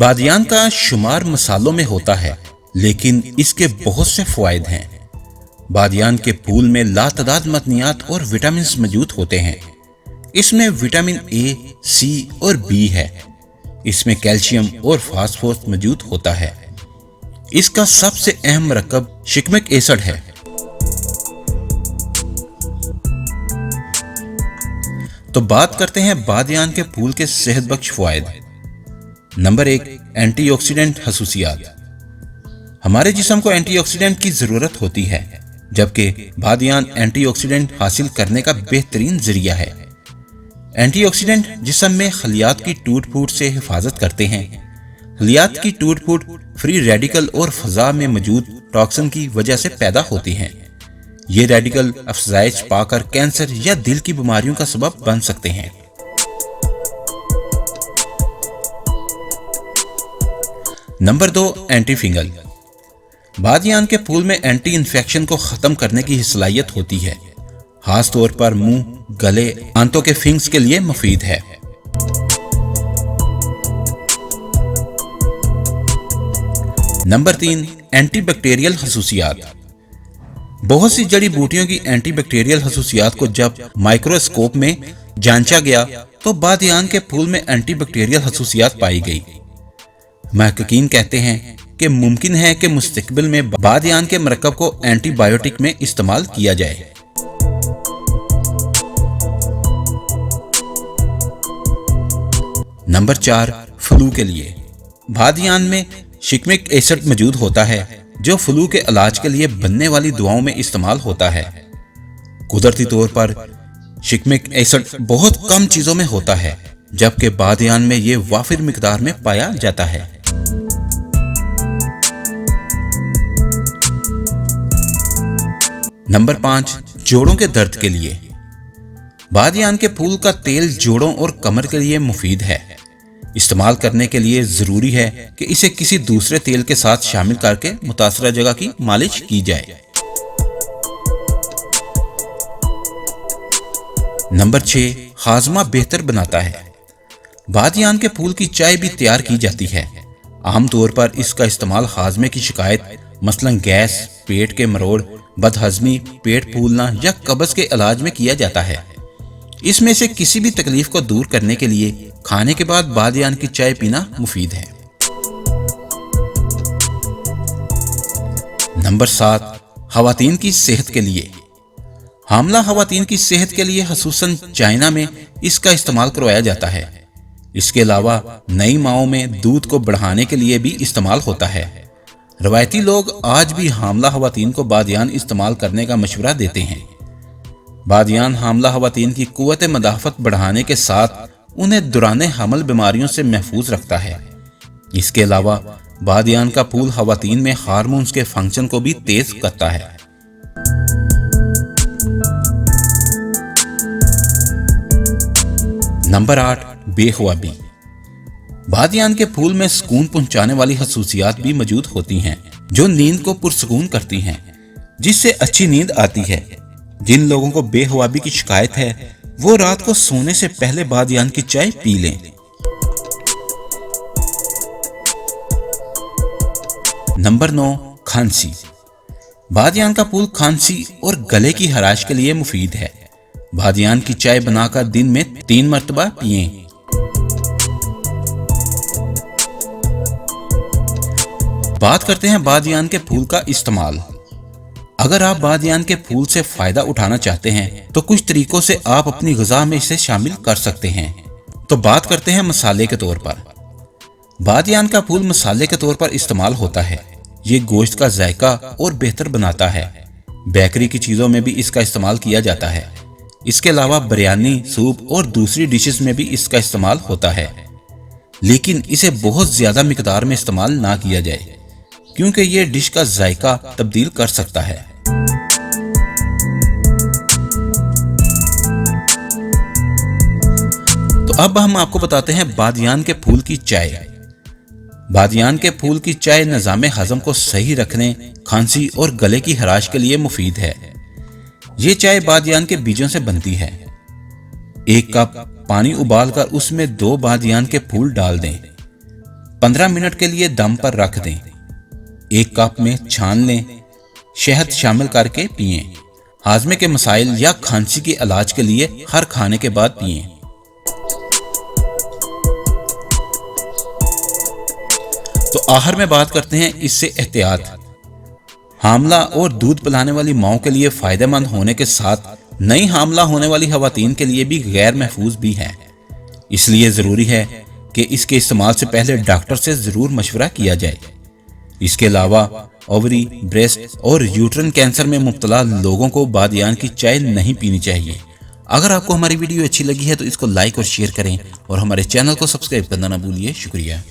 बादियान का शुमार मसालों में होता है, लेकिन इसके बहुत से फायदे हैं। बादियान के फूल में लातदाद मदनियात और विटामिन मौजूद होते हैं। इसमें विटामिन ए, सी और बी है। इसमें कैल्शियम और फास्फोरस मौजूद होता है। इसका सबसे अहम मरकब शिकमिक एसिड है। तो बात करते हैं बादियान के फूल के सेहत बख्श फायदे। नंबर 1, एंटीऑक्सीडेंट खसूसियात। हमारे जिस्म को एंटीऑक्सीडेंट की जरूरत होती है, जबकि बादियान एंटीऑक्सीडेंट हासिल करने का बेहतरीन जरिया है। एंटीऑक्सीडेंट जिस्म में खलियात की टूट फूट से हिफाजत करते हैं। खलियात की टूट फूट फ्री रेडिकल और फजा में मौजूद टॉक्सिन की वजह से पैदा होती हैं। ये रेडिकल अफजाइश पाकर कैंसर या दिल की बीमारियों का सबब बन सकते हैं। Number 2, anti fungal. बादियान के फूल में एंटी इंफेक्शन को खत्म करने की सलाहियत होती है। खास तौर पर मुंह, गले, आंतों के फिंग्स के लिए मुफीद है। नंबर 3, एंटी बैक्टीरियल खसूसियात। बहुत सी जड़ी बूटियों की एंटी बैक्टीरियल खसूसियात को जब माइक्रोस्कोप में जांचा गया तो बादियान के फूल में एंटी बैक्टीरियल खसूसियात पाई गई। महक़क़ीन कहते हैं कि मुमकिन है कि मुस्तक़बिल में बादियान के मरकब को एंटीबायोटिक में इस्तेमाल किया जाए। नंबर 4, फ्लू के लिए। बादियान में शिकमिक एसिड मौजूद होता है, जो फ्लू के इलाज के लिए बनने वाली दवाओं में इस्तेमाल होता है। कुदरती तौर पर शिकमिक एसिड बहुत कम चीजों में होता है, जबकि बादियान में ये वाफिर मिकदार में पाया जाता है। नंबर 5, जोड़ों के दर्द के लिए। बादियान के फूल का तेल जोड़ों और कमर के लिए मुफीद है। इस्तेमाल करने के लिए जरूरी है कि इसे किसी दूसरे तेल के साथ शामिल करके मुतासरा जगह की मालिश की जाए। नंबर 6, हाजमा बेहतर बनाता है। बादियान के फूल की चाय भी तैयार की जाती है। आमतौर पर इसका इस्तेमाल हाजमे की शिकायत मसलन गैस, पेट के मरोड़, बदहजमी, पेट फूलना या कब्ज के इलाज में किया जाता है। इसमें से किसी भी तकलीफ को दूर करने के लिए खाने के बाद बादियान की चाय पीना मुफीद है। नंबर 7, खवातीन की सेहत के लिए। हामला खवातीन की सेहत के लिए खसूसन चाइना में इसका इस्तेमाल करवाया जाता है। इसके अलावा नई माओं में दूध को बढ़ाने के लिए भी इस्तेमाल होता है। रवायती लोग आज भी हामला खवातीन को बादियान इस्तेमाल करने का मशवरा देते हैं। बादियान हामला खवातीन की कुव्वत मदाफत बढ़ाने के साथ उन्हें दौराने हमल बीमारियों से महफूज रखता है। इसके अलावा बादियान का फूल खवातीन में हार्मोन्स के फंक्शन को भी तेज करता है। नंबर 8, बेख्वाबी। बादियान के फूल में सुकून पहुंचाने वाली खसूसियात भी मौजूद होती हैं, जो नींद को पुरसुकून करती हैं, जिससे अच्छी नींद आती है। जिन लोगों को बेख्वाबी की शिकायत है वो रात को सोने से पहले बादियान की चाय पी लें। नंबर 9, खांसी। बादियान का फूल खांसी और गले की खराश के लिए मुफीद है। बादियान की चाय बनाकर दिन में 3 मरतबा पिएं। बात करते हैं बादियान के फूल का इस्तेमाल। अगर आप बादियान के फूल से फायदा उठाना चाहते हैं तो कुछ तरीकों से आप अपनी ग़िज़ा में इसे शामिल कर सकते हैं। तो बात करते हैं मसाले के तौर पर। बादियान का फूल मसाले के तौर पर इस्तेमाल होता है। ये गोश्त का जायका और बेहतर बनाता है। बेकरी की चीज़ों में भी इसका इस्तेमाल किया जाता है। इसके अलावा बिरयानी, सूप और दूसरी डिशेस में भी इसका इस्तेमाल होता है, लेकिन इसे बहुत ज़्यादा मिकदार में इस्तेमाल ना किया जाए, क्योंकि ये डिश का जायका तब्दील कर सकता है। तो अब हम आपको बताते हैं बादियान के फूल की चाय। बादियान के फूल की चाय निज़ाम हजम को सही रखने, खांसी और गले की खराश के लिए मुफीद है। ये चाय बादियान के बीजों से बनती है। 1 कप पानी उबालकर उसमें 2 बादियान के फूल डाल दें। 15 मिनट के लिए दम पर रख दें। एक कप में छान लें, शहद शामिल करके पिएं। हाजमे के मसाइल या खांसी के इलाज के लिए हर खाने के बाद पिएं। तो आखिर में बात करते हैं इससे एहतियात। हामला और दूध पिलाने वाली माओं के लिए फायदेमंद होने के साथ नई हामला होने वाली खवातीन के लिए भी गैर महफूज भी है। इसलिए ज़रूरी है कि इसके इस्तेमाल से पहले डॉक्टर से ज़रूर मशवरा किया जाए। इसके अलावा ओवरी, ब्रेस्ट और यूट्रन कैंसर में मुब्तला लोगों को बादियान की चाय नहीं पीनी चाहिए। अगर आपको हमारी वीडियो अच्छी लगी है तो इसको लाइक और शेयर करें और हमारे चैनल को सब्सक्राइब करना ना भूलिए। शुक्रिया।